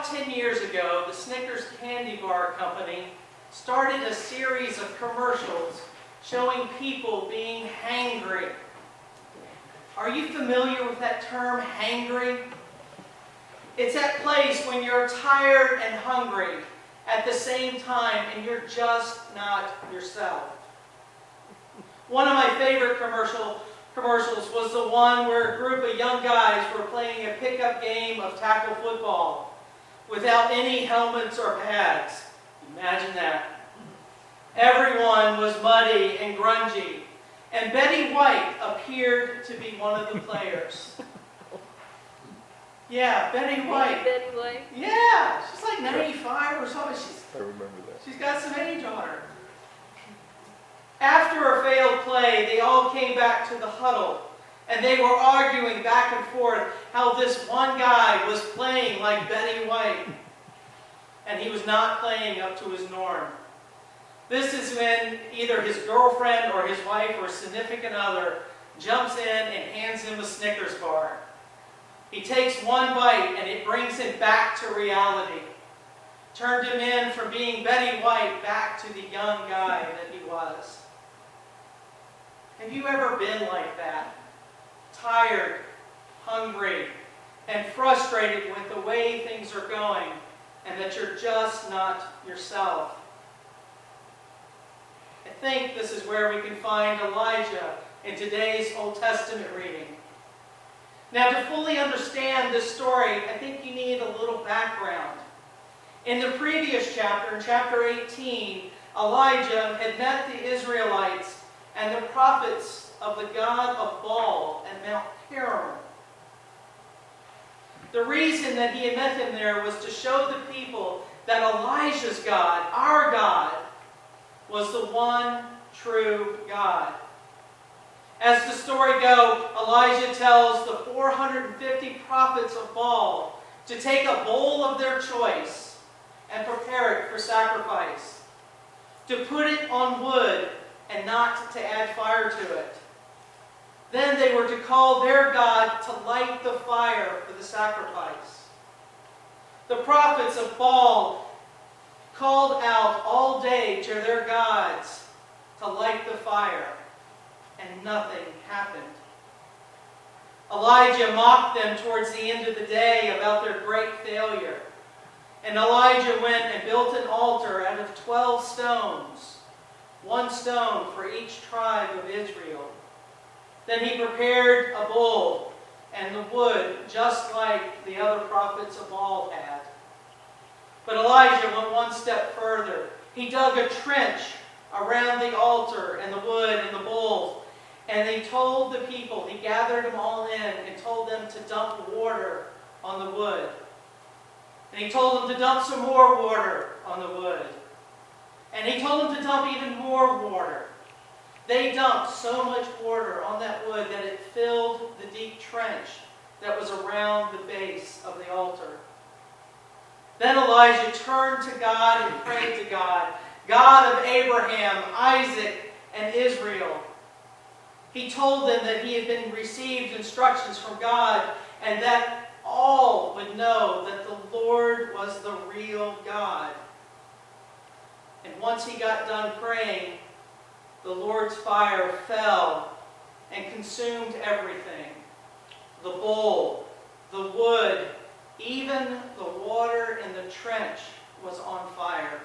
About 10 years ago, the Snickers Candy Bar Company started a series of commercials showing people being hangry. Are you familiar with that term, hangry? It's that place when you're tired and hungry at the same time and you're just not yourself. One of my favorite commercials was the one where a group of young guys were playing a pickup game of tackle football without any helmets or pads. Imagine that. Everyone was muddy and grungy, and Betty White appeared to be one of the players. Yeah, Betty White. Betty White? Yeah, she's like 95 or something. I remember that. She's got some age on her. After a failed play, they all came back to the huddle, and they were arguing back and forth how this one guy was playing like Betty White, and he was not playing up to his norm. This is when either his girlfriend or his wife or significant other jumps in and hands him a Snickers bar. He takes one bite, and it brings him back to reality. Turned him in from being Betty White back to the young guy that he was. Have you ever been like that? Tired, hungry, and frustrated with the way things are going, and that you're just not yourself. I think this is where we can find Elijah in today's Old Testament reading. Now, to fully understand this story, I think you need a little background. In the previous chapter, in chapter 18, Elijah had met the Israelites and the prophets of the god of Baal at Mount Peor. The reason that he had met them there was to show the people that Elijah's God, our God, was the one true God. As the story goes, Elijah tells the 450 prophets of Baal to take a bowl of their choice and prepare it for sacrifice, to put it on wood and not to add fire to it. Then they were to call their God to light the fire for the sacrifice. The prophets of Baal called out all day to their gods to light the fire, and nothing happened. Elijah mocked them towards the end of the day about their great failure. And Elijah went and built an altar out of 12 stones, one stone for each tribe of Israel. Then he prepared a bull and the wood just like the other prophets of Baal had. But Elijah went one step further. He dug a trench around the altar and the wood and the bulls. And he told the people, he gathered them all in and told them to dump water on the wood. And he told them to dump some more water on the wood. And he told them to dump even more water. They dumped so much water on that wood that it filled the deep trench that was around the base of the altar. Then Elijah turned to God and prayed to God, God of Abraham, Isaac, and Israel. He told them that he had been received instructions from God and that all would know that the Lord was the real God. And once he got done praying, the Lord's fire fell and consumed everything. The bowl, the wood, even the water in the trench was on fire.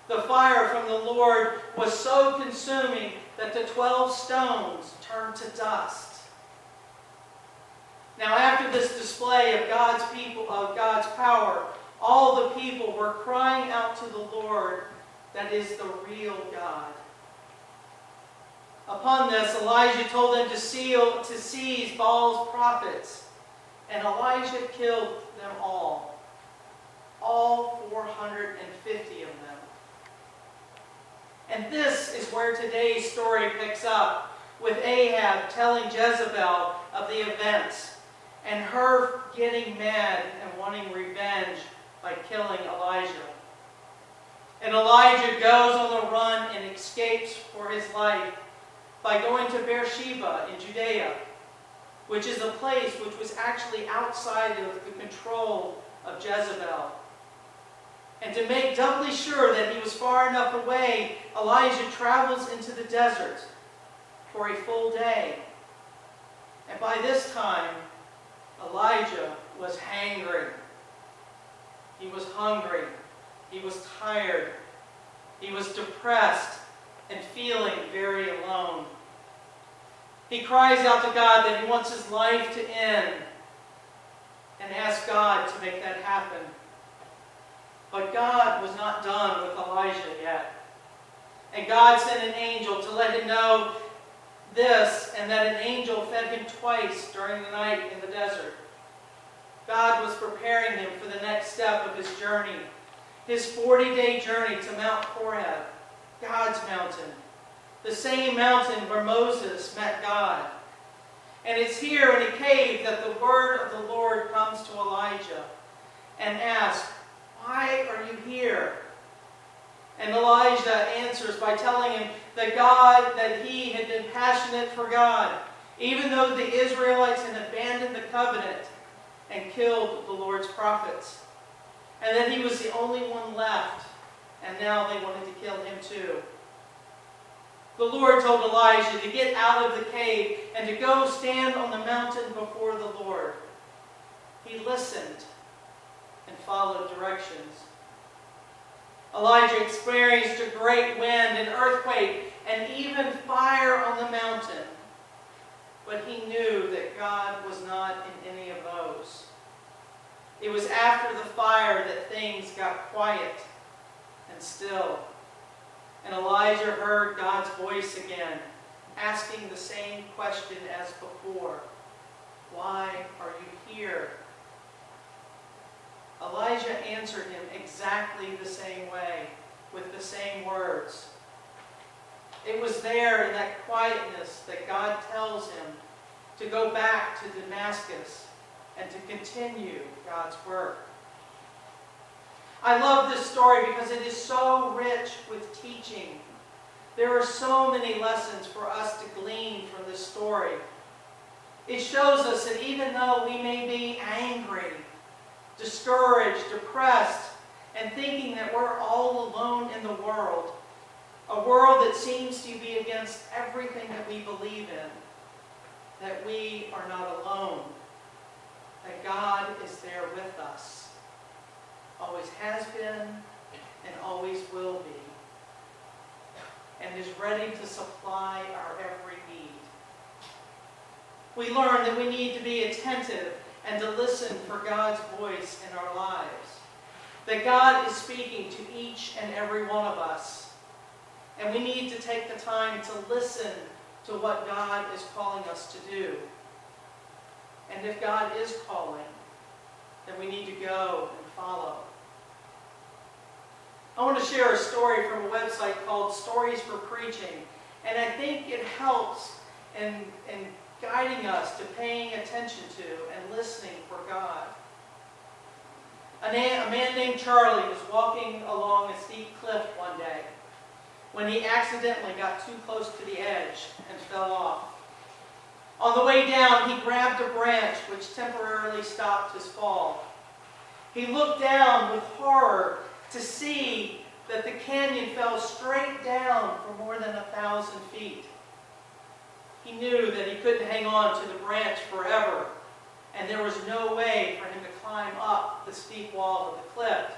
The fire from the Lord was so consuming that the 12 stones turned to dust. Now, after this display of God's people, of God's power, all the people were crying out to the Lord, that is the real God. Upon this, Elijah told them to seize Baal's prophets, and Elijah killed them all 450 of them. And this is where today's story picks up, with Ahab telling Jezebel of the events, and her getting mad and wanting revenge by killing Elijah. And Elijah goes on the run and escapes for his life by going to Beersheba in Judea, which is a place which was actually outside of the control of Jezebel. And to make doubly sure that he was far enough away, Elijah travels into the desert for a full day. And by this time, Elijah was hangry. He was hungry. He was tired. He was depressed and feeling very alone. He cries out to God that he wants his life to end and asks God to make that happen. But God was not done with Elijah yet. And God sent an angel to let him know this, and that an angel fed him twice during the night in the desert. God was preparing him for the next step of his journey, his 40-day journey to Mount Horeb, God's mountain, the same mountain where Moses met God. And it's here in a cave that the word of the Lord comes to Elijah and asks, "Why are you here?" And Elijah answers by telling him that he had been passionate for God, even though the Israelites had abandoned the covenant and killed the Lord's prophets. And that he was the only one left, and now they wanted to kill him too. The Lord told Elijah to get out of the cave and to go stand on the mountain before the Lord. He listened and followed directions. Elijah experienced a great wind, an earthquake, and even fire on the mountain. But he knew that God was not in any of those. It was after the fire that things got quiet and still. And Elijah heard God's voice again, asking the same question as before. "Why are you here?" Elijah answered him exactly the same way, with the same words. It was there in that quietness that God tells him to go back to Damascus and to continue God's work. I love this story because it is so rich with teaching. There are so many lessons for us to glean from this story. It shows us that even though we may be angry, discouraged, depressed, and thinking that we're all alone in the world, a world that seems to be against everything that we believe in, that we are not alone, that God is there with us, always has been and always will be, and is ready to supply our every need. We learn that we need to be attentive and to listen for God's voice in our lives. That God is speaking to each and every one of us. And we need to take the time to listen to what God is calling us to do. And if God is calling, then we need to go and follow. I want to share a story from a website called Stories for Preaching. And I think it helps in guiding us to paying attention to and listening for God. A man named Charlie was walking along a steep cliff one day when he accidentally got too close to the edge and fell off. On the way down, he grabbed a branch which temporarily stopped his fall. He looked down with horror to see that the canyon fell straight down for more than 1,000 feet. He knew that he couldn't hang on to the branch forever, and there was no way for him to climb up the steep wall of the cliff.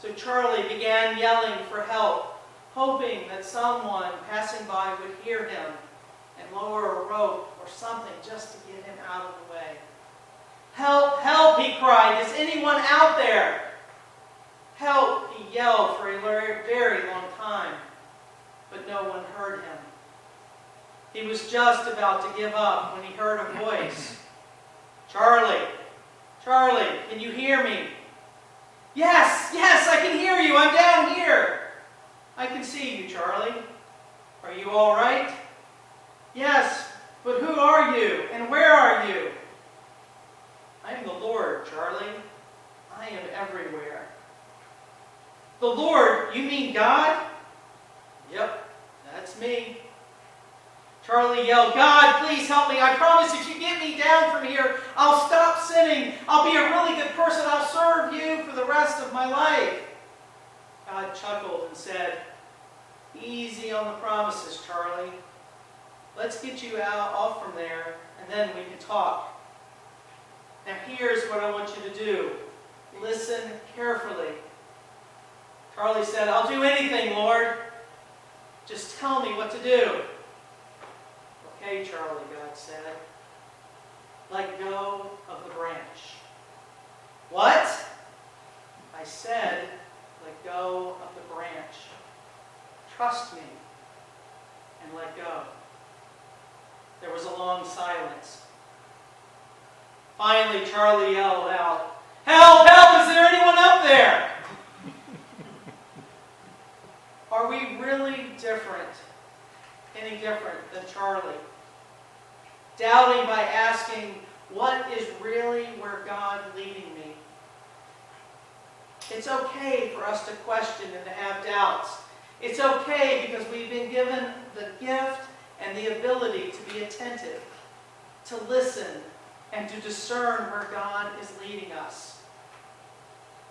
So Charlie began yelling for help, hoping that someone passing by would hear him and lower a rope or something just to get him out of the way. "Help, help," he cried. "Is anyone out there?" "Help," he yelled for a very, very long time, but no one heard him. He was just about to give up when he heard a voice. "Charlie, Charlie, can you hear me?" Yes, I can hear you. I'm down here." "I can see you, Charlie. Are you all right?" "Yes, but who are you and where are you?" "I am the Lord, Charlie. I am everywhere." "The Lord? You mean God?" "Yep, that's me." Charlie yelled, "God, please help me. I promise if you get me down from here, I'll stop sinning. I'll be a really good person. I'll serve you for the rest of my life." God chuckled and said, "Easy on the promises, Charlie. Let's get you off from there, and then we can talk. Now here's what I want you to do. Listen carefully." Charlie said, "I'll do anything, Lord. Just tell me what to do." "Okay, Charlie," God said. "Let go of the branch." "What?" "I said, let go of the branch. Trust me and let go." There was a long silence. Finally, Charlie yelled out, "Help! Help! Is there anyone up there?" Are we really different, any different than Charlie? Doubting by asking, what is really where God leading me? It's okay for us to question and to have doubts. It's okay because we've been given the gift and the ability to be attentive, to listen, and to discern where God is leading us.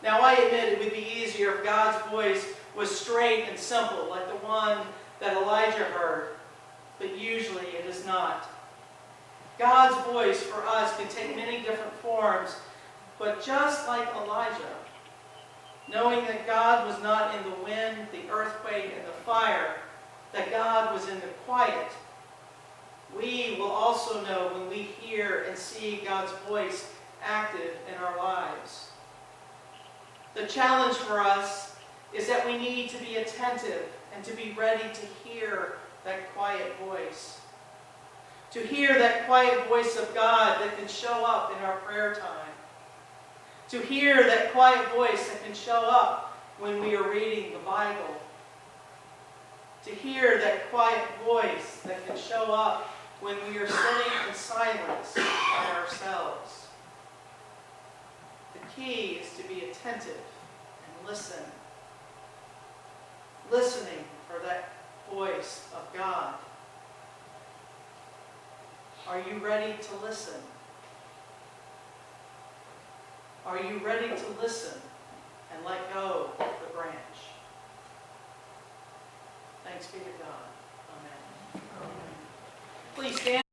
Now, I admit it would be easier if God's voice was straight and simple, like the one that Elijah heard, but usually it is not. God's voice for us can take many different forms, but just like Elijah, knowing that God was not in the wind, the earthquake, and the fire, that God was in the quiet, we will also know when we hear and see God's voice active in our lives. The challenge for us is that we need to be attentive and to be ready to hear that quiet voice. To hear that quiet voice of God that can show up in our prayer time. To hear that quiet voice that can show up when we are reading the Bible. To hear that quiet voice that can show up when we are sitting in silence by ourselves. The key is to be attentive and listen. Listening for that voice of God. Are you ready to listen? Are you ready to listen and let go of the branch? Thanks be to God. Amen. Please stand.